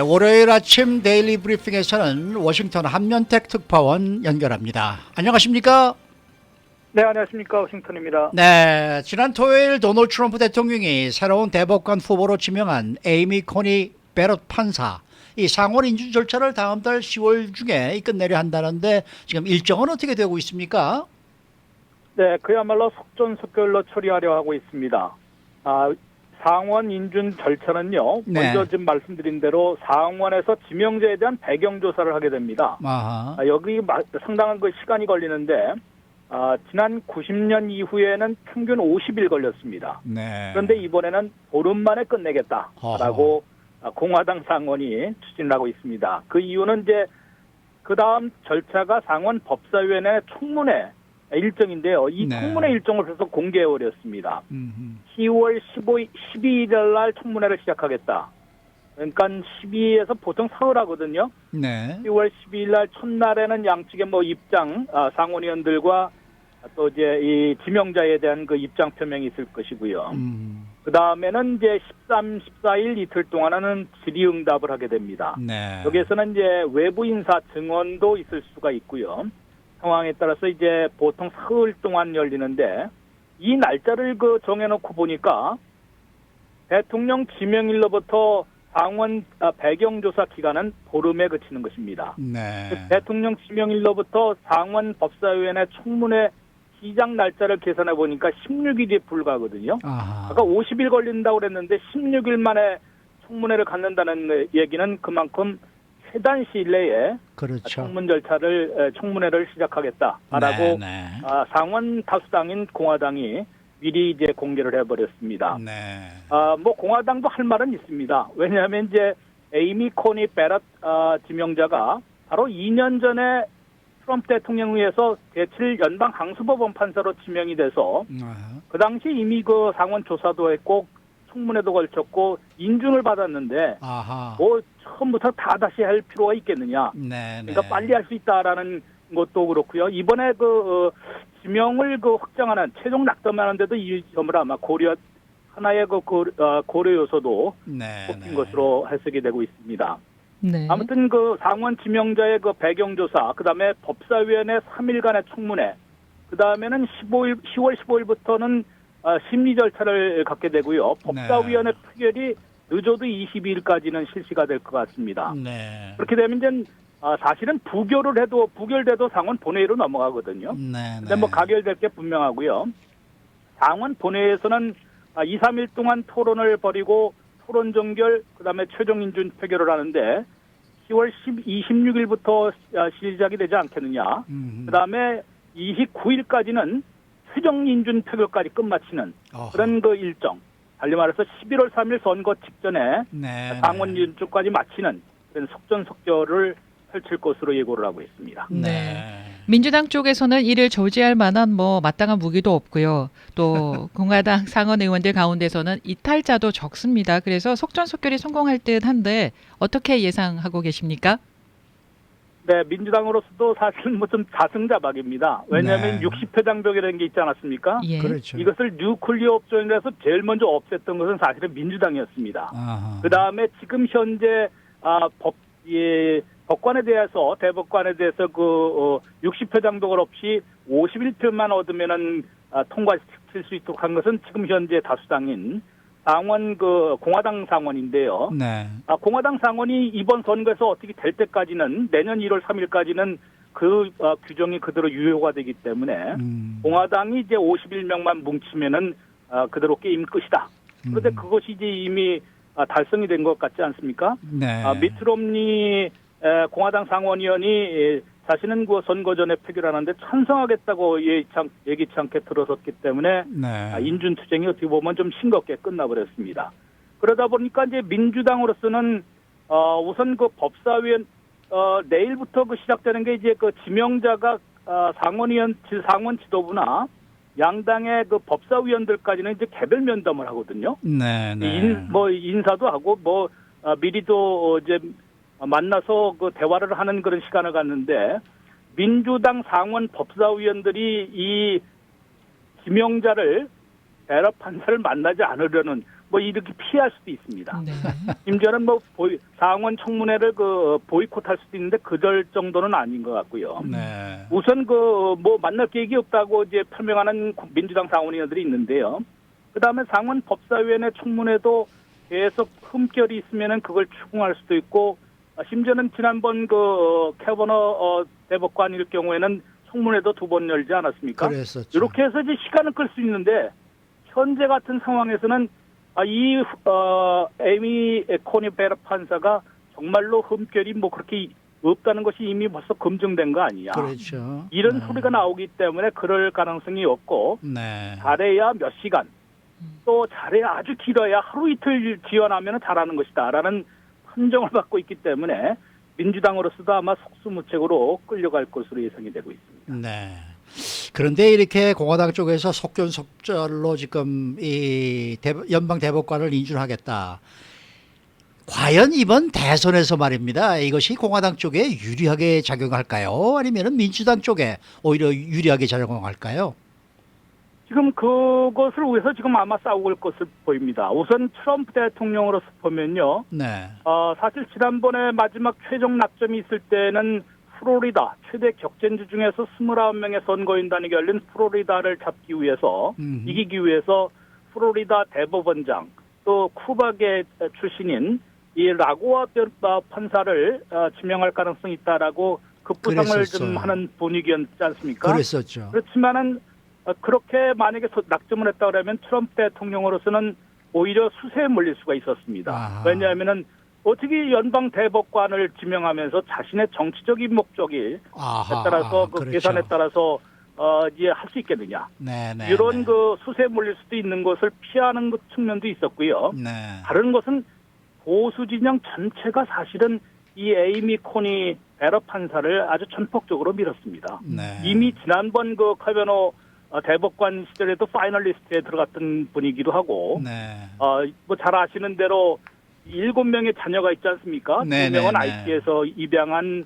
월요일 아침 데일리 브리핑에서는 워싱턴 함년택 특파원 연결합니다. 안녕하십니까? 네, 안녕하십니까. 워싱턴입니다. 네, 지난 토요일 도널드 트럼프 대통령이 새로운 대법관 후보로 지명한 에이미 코니 베럿 판사, 이 상원 인준 절차를 다음 달 10월 중에 끝내려 한다는데 지금 일정은 어떻게 되고 있습니까? 네, 그야말로 속전속결로 처리하려 하고 있습니다. 상원 인준 절차는요. 네. 먼저 지금 말씀드린 대로 상원에서 지명자에 대한 배경 조사를 하게 됩니다. 아하. 여기 상당한 그 시간이 걸리는데 지난 90년 이후에는 평균 50일 걸렸습니다. 네. 그런데 이번에는 보름 만에 끝내겠다라고 공화당 상원이 추진을 하고 있습니다. 그 이유는 이제 그 다음 절차가 상원 법사위원회 청문회 일정인데요. 이 네. 청문회 일정을 벌써 공개해버렸습니다. 10월 12일 날 청문회를 시작하겠다. 그러니까 12에서 보통 사흘 하거든요. 네. 10월 12일 날 첫날에는 양측의 입장, 상원의원들과 또 이제 이 지명자에 대한 그 입장 표명이 있을 것이고요. 그 다음에는 이제 13, 14일 이틀 동안은 질의응답을 하게 됩니다. 네. 여기에서는 이제 외부 인사 증언도 있을 수가 있고요. 상황에 따라서 이제 보통 사흘 동안 열리는데 이 날짜를 정해놓고 보니까 대통령 지명일로부터 상원 배경조사 기간은 보름에 그치는 것입니다. 네. 대통령 지명일로부터 상원 법사위원회 청문회 시작 날짜를 계산해 보니까 16일이 불과하거든요. 아하. 아까 50일 걸린다고 그랬는데 16일 만에 청문회를 갖는다는 얘기는 그만큼 최단 시일 내에 그렇죠. 청문회를 시작하겠다라고 네. 상원 다수당인 공화당이 미리 이제 공개를 해버렸습니다. 네. 공화당도 할 말은 있습니다. 왜냐하면 이제 에이미 코니 베럿 지명자가 바로 2년 전에 트럼프 대통령에 의해서 대칠 연방 항소법원 판사로 지명이 돼서 그 당시 이미 그 상원 조사도 했고 청문회도 걸쳤고 인준을 받았는데 아하. 처음부터 다 다시 할 필요가 있겠느냐. 네. 그러니까 빨리 할 수 있다라는 것도 그렇고요. 이번에 지명을 확정하는 최종 낙점하는데도 이 점을 아마 하나의 고려 요소도 뽑힌 것으로 해석이 되고 있습니다. 네. 아무튼 상원 지명자의 배경조사, 그 다음에 법사위원회 3일간의 청문회, 그 다음에는 10월 15일부터는 심리 절차를 갖게 되고요. 법사위원회 표결이 늦어도 22일까지는 실시가 될 것 같습니다. 네. 그렇게 되면 이제 사실은 부결돼도 상원 본회의로 넘어가거든요. 네. 근데 가결될 게 분명하고요. 상원 본회의에서는 2, 3일 동안 토론을 벌이고 토론 종결, 그다음에 최종 인준 표결을 하는데 10월 26일부터 시작이 되지 않겠느냐. 그다음에 29일까지는 최종 인준 표결까지 끝마치는 그런 일정. 달리 말해서 11월 3일 선거 직전에 상원 인준까지 마치는 그런 속전속결을 펼칠 것으로 예고를 하고 있습니다. 네. 민주당 쪽에서는 이를 저지할 만한 마땅한 무기도 없고요. 또 공화당 상원 의원들 가운데서는 이탈자도 적습니다. 그래서 속전속결이 성공할 듯한데 어떻게 예상하고 계십니까? 네, 민주당으로서도 사실 좀 자승자박입니다. 왜냐하면 60표 장벽이라는 게 있지 않았습니까? 예. 그렇죠. 이것을 뉴클리어 옵션이라서 제일 먼저 없앴던 것은 사실은 민주당이었습니다. 그 다음에 지금 현재 법관에 대해서 대법관에 대해서 60표 장벽을 없이 51표만 얻으면은 통과시킬 수 있도록 한 것은 지금 현재 다수당인 상원 공화당 상원인데요. 네. 공화당 상원이 이번 선거에서 어떻게 될 때까지는 내년 1월 3일까지는 규정이 그대로 유효가 되기 때문에 공화당이 이제 51명만 뭉치면은 그대로 게임 끝이다. 그런데 그것이 이제 이미 달성이 된 것 같지 않습니까? 네. 미트 롬니 공화당 상원의원이 자신은 선거 전에 표결하는데 찬성하겠다고 예기치 않게 들어섰기 때문에 인준 투쟁이 어떻게 보면 좀 싱겁게 끝나버렸습니다. 그러다 보니까 이제 민주당으로서는 우선 법사위원 내일부터 시작되는 게 이제 지명자가 상원 지도부나 양당의 법사위원들까지는 이제 개별 면담을 하거든요. 네. 인사도 하고 미리도 이제 만나서 대화를 하는 그런 시간을 갖는데 민주당 상원 법사위원들이 이 지명자를 베럿 판사를 만나지 않으려는 뭐 이렇게 피할 수도 있습니다. 네. 심지어는 뭐 상원 청문회를 보이콧할 수도 있는데 그럴 정도는 아닌 것 같고요. 네. 우선 뭐 만날 계획이 없다고 이제 표명하는 민주당 상원의원들이 있는데요. 그다음에 상원 법사위원회 청문회도 계속 흠결이 있으면은 그걸 추궁할 수도 있고, 심지어는 지난번 캐버너 대법관일 경우에는 청문회도 2번 열지 않았습니까? 그랬었죠. 이렇게 해서 이제 시간을 끌 수 있는데 현재 같은 상황에서는 에이미 코니 베럿 판사가 정말로 흠결이 뭐 그렇게 없다는 것이 이미 벌써 검증된 거 아니냐. 그렇죠. 이런 네. 소리가 나오기 때문에 그럴 가능성이 없고, 네. 잘해야 몇 시간, 또 잘해야 아주 길어야 하루 이틀 지연하면 잘하는 것이다라는 판정을 받고 있기 때문에 민주당으로서도 아마 속수무책으로 끌려갈 것으로 예상이 되고 있습니다. 네. 그런데 이렇게 공화당 쪽에서 속전속결로 지금 이 연방 대법관을 인준하겠다. 과연 이번 대선에서 말입니다. 이것이 공화당 쪽에 유리하게 작용할까요? 아니면 민주당 쪽에 오히려 유리하게 작용할까요? 지금 그것을 위해서 지금 아마 싸울 것을 보입니다. 우선 트럼프 대통령으로서 보면요. 네. 사실 지난번에 마지막 최종 낙점이 있을 때는 플로리다 최대 격전지 중에서 29명의 선거인단이 열린 플로리다를 잡기 위해서 이기기 위해서 플로리다 대법원장 또 쿠바계 출신인 이 라고아 판사를 지명할 가능성이 있다라고 급부상을 그랬었어요. 좀 하는 분위기였지 않습니까? 그랬었죠. 그렇지만은 그렇게 만약에 낙점을 했다 그러면 트럼프 대통령으로서는 오히려 수세에 몰릴 수가 있었습니다. 아하. 왜냐하면은 어떻게 연방 대법관을 지명하면서 자신의 정치적인 목적에 따라서 그 그렇죠. 계산에 따라서 이제 할 수 있겠느냐. 네네. 이런 그 수세에 몰릴 수도 있는 것을 피하는 그 측면도 있었고요. 네. 다른 것은 보수 진영 전체가 사실은 이 에이미 코니 베럿 판사를 아주 전폭적으로 밀었습니다. 네. 이미 지난번 그 카베너 대법관 시절에도 파이널리스트에 들어갔던 분이기도 하고, 네. 뭐 잘 아시는 대로 7명의 자녀가 있지 않습니까? 네, 2명은 네, IT에서 입양한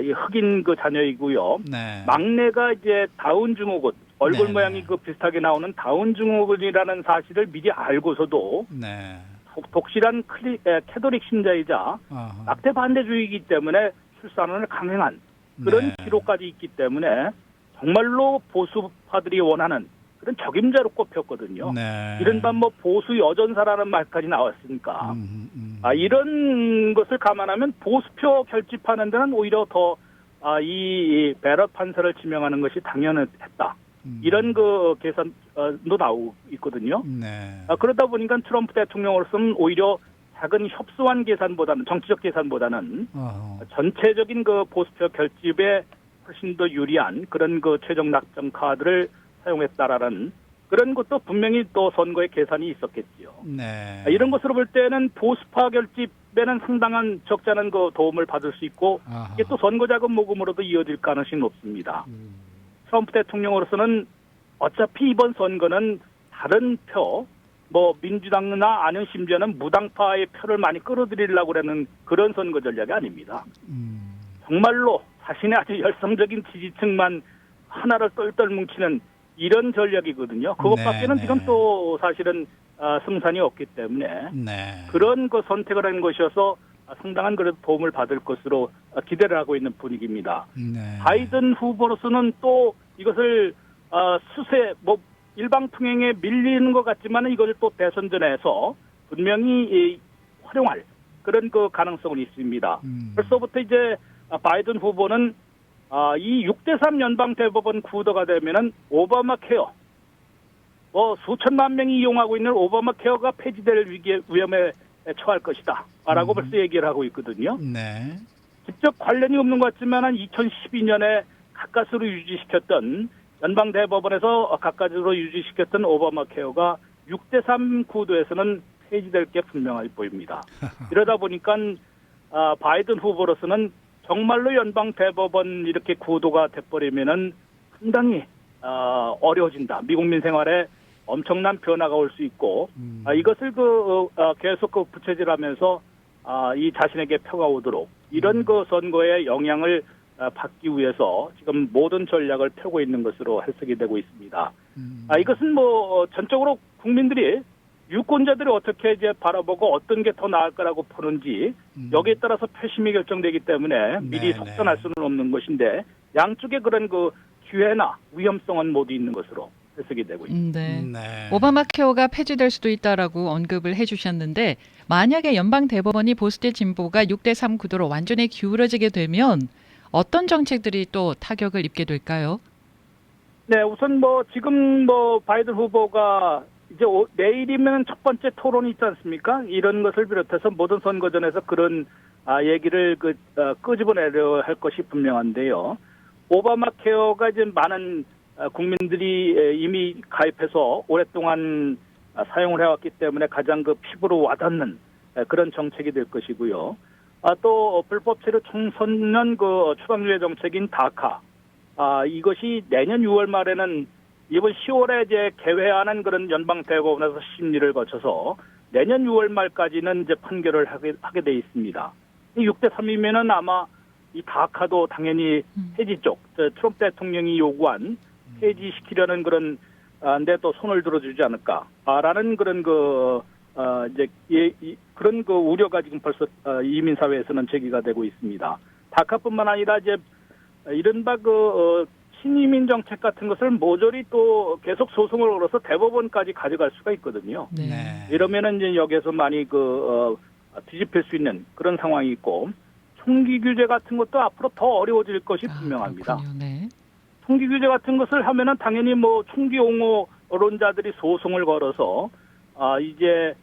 이 흑인 그 자녀이고요. 네. 막내가 이제 다운 증후군, 얼굴 네, 모양이 네. 그 비슷하게 나오는 다운 증후군이라는 사실을 미리 알고서도 네. 독실한 캐도릭 신자이자 아하. 낙태 반대주의이기 때문에 출산을 강행한 그런 네. 기록까지 있기 때문에 정말로 보수파들이 원하는 그런 적임자로 꼽혔거든요. 네. 이른바 뭐 보수 여전사라는 말까지 나왔으니까 이런 것을 감안하면 보수표 결집하는 데는 오히려 더 이 베럿 판사를 지명하는 것이 당연했다. 이런 그 계산도 나오고 있거든요. 네. 그러다 보니까 트럼프 대통령으로서는 오히려 작은 협소한 계산보다는 정치적 계산보다는 전체적인 그 보수표 결집에 훨씬 더 유리한 그런 그 최종 낙점 카드를 사용했다라는 그런 것도 분명히 또 선거에 계산이 있었겠지요. 네. 이런 것으로 볼 때는 보수파 결집에는 상당한 적잖은 그 도움을 받을 수 있고 아하. 이게 또 선거 자금 모금으로도 이어질 가능성이 높습니다. 트럼프 대통령으로서는 어차피 이번 선거는 다른 표, 뭐 민주당이나 아니면 심지어는 무당파의 표를 많이 끌어들이려고 하는 그런 선거 전략이 아닙니다. 정말로 자신의 아주 열성적인 지지층만 하나를 똘똘 뭉치는 이런 전략이거든요. 그것밖에는 네, 지금 네. 또 사실은 승산이 없기 때문에 네. 그런 그 선택을 하는 것이어서 상당한 그래도 도움을 받을 것으로 기대를 하고 있는 분위기입니다. 네. 바이든 후보로서는 또 이것을 수세 뭐 일방통행에 밀리는 것 같지만은 이걸 또 대선전에서 분명히 활용할 그런 그 가능성은 있습니다. 벌써부터 이제 바이든 후보는 이 6대3 연방 대법원 구도가 되면은 오바마 케어 뭐 수천만 명이 이용하고 있는 오바마 케어가 폐지될 위험에 처할 것이다라고 벌써 얘기를 하고 있거든요. 네. 직접 관련이 없는 것 같지만 2012년에 가까스로 유지시켰던 연방 대법원에서 가까스로 유지시켰던 오바마 케어가 6대3 구도에서는 폐지될 게 분명하게 보입니다. 이러다 보니까 바이든 후보로서는 정말로 연방 대법원 이렇게 구도가 돼버리면은 상당히 어려워진다. 미국민 생활에 엄청난 변화가 올 수 있고 이것을 계속 부채질하면서 이 자신에게 표가 오도록 이런 그 선거에 영향을 받기 위해서 지금 모든 전략을 펴고 있는 것으로 해석이 되고 있습니다. 이것은 뭐 전적으로 국민들이 유권자들이 어떻게 이제 바라보고 어떤 게 더 나을 거라고 보는지 여기에 따라서 표심이 결정되기 때문에 미리 네, 속단할 수는 없는 것인데 양쪽에 그런 그 기회나 위험성은 모두 있는 것으로 해석이 되고 있습니다. 네. 네. 오바마 케어가 폐지될 수도 있다라고 언급을 해주셨는데 만약에 연방 대법원이 보수대 진보가 6대3 구도로 완전히 기울어지게 되면 어떤 정책들이 또 타격을 입게 될까요? 네, 우선 뭐 지금 뭐 바이든 후보가 이제 내일이면 첫 번째 토론이 있지 않습니까? 이런 것을 비롯해서 모든 선거전에서 그런 얘기를 끄집어내려 할 것이 분명한데요. 오바마 케어가 이제 많은 국민들이 이미 가입해서 오랫동안 사용을 해왔기 때문에 가장 그 피부로 와닿는 그런 정책이 될 것이고요. 또 불법 체류 청소년 그 추방유예 정책인 다카. 이것이 내년 6월 말에는 이번 10월에 이제 개회하는 그런 연방 대법원에서 심리를 거쳐서 내년 6월 말까지는 이제 판결을 하게 돼 있습니다. 6대 3이면은 아마 이 다카도 당연히 폐지 쪽, 트럼프 대통령이 요구한 폐지시키려는 그런 데 또 손을 들어주지 않을까라는 그런 그런 그 우려가 지금 벌써 이민 사회에서는 제기가 되고 있습니다. 다카뿐만 아니라 이제 이른바 신이민 정책 같은 것을 모조리 또 계속 소송을 걸어서 대법원까지 가져갈 수가 있거든요. 네. 이러면은 이제 여기에서 많이 뒤집힐 수 있는 그런 상황이 있고 총기 규제 같은 것도 앞으로 더 어려워질 것이 분명합니다. 그렇군요. 네. 총기 규제 같은 것을 하면은 당연히 뭐 총기 옹호론자들이 소송을 걸어서 이제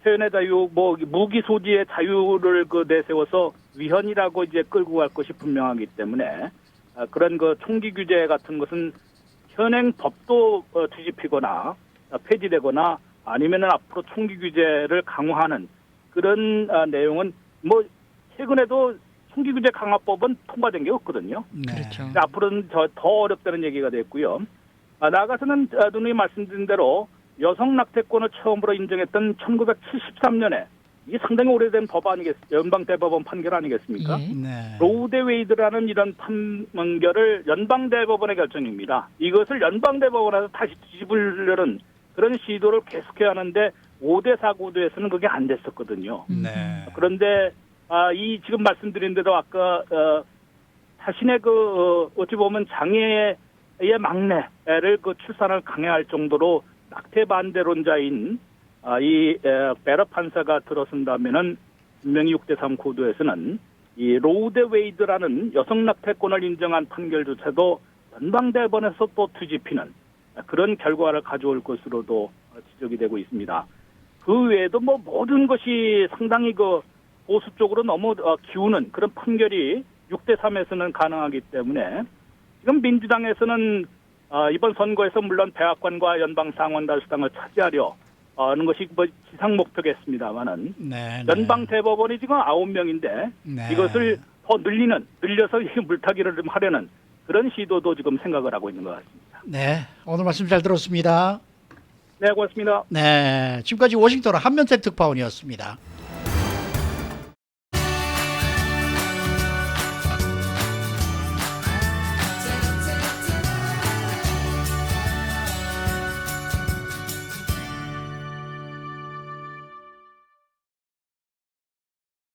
표현의 자유, 뭐 무기 소지의 자유를 내세워서 위헌이라고 이제 끌고 갈 것이 분명하기 때문에 그런 총기 규제 같은 것은 현행 법도 뒤집히거나 폐지되거나 아니면은 앞으로 총기 규제를 강화하는 그런 내용은 뭐 최근에도 총기 규제 강화법은 통과된 게 없거든요. 네. 그렇죠. 앞으로는 더 어렵다는 얘기가 됐고요. 나아가서는 누님이 말씀드린 대로 여성 낙태권을 처음으로 인정했던 1973년에 이게 상당히 오래된 법 연방 대법원 판결 아니겠습니까? 예. 네. 로우 대 웨이드라는 이런 판결을 연방 대법원의 결정입니다. 이것을 연방 대법원에서 다시 뒤집으려는 그런 시도를 계속해야 하는데 5대 4 구도에서는 그게 안 됐었거든요. 네. 그런데 이 지금 말씀드린 대로 아까 자신의 어찌 보면 장애의 막내를 출산을 강요할 정도로 낙태 반대론자인 이 베러 판사가 들어선다면은 분명히 6대3 구도에서는 이 로우 대 웨이드라는 여성 낙태권을 인정한 판결조차도 연방대법원에서 또 뒤집히는 그런 결과를 가져올 것으로도 지적이 되고 있습니다. 그 외에도 뭐 모든 것이 상당히 보수 쪽으로 너무 기우는 그런 판결이 6대3에서는 가능하기 때문에 지금 민주당에서는 이번 선거에서 물론 백악관과 연방상원다수당을 차지하려 하는 것이 지상 목표겠습니다만은 네. 연방 대법원이 지금 9명인데 네. 이것을 더 늘려서 물타기를 좀 하려는 그런 시도도 지금 생각을 하고 있는 것 같습니다. 네. 오늘 말씀 잘 들었습니다. 네, 고맙습니다. 네. 지금까지 워싱턴 한면택 특파원이었습니다.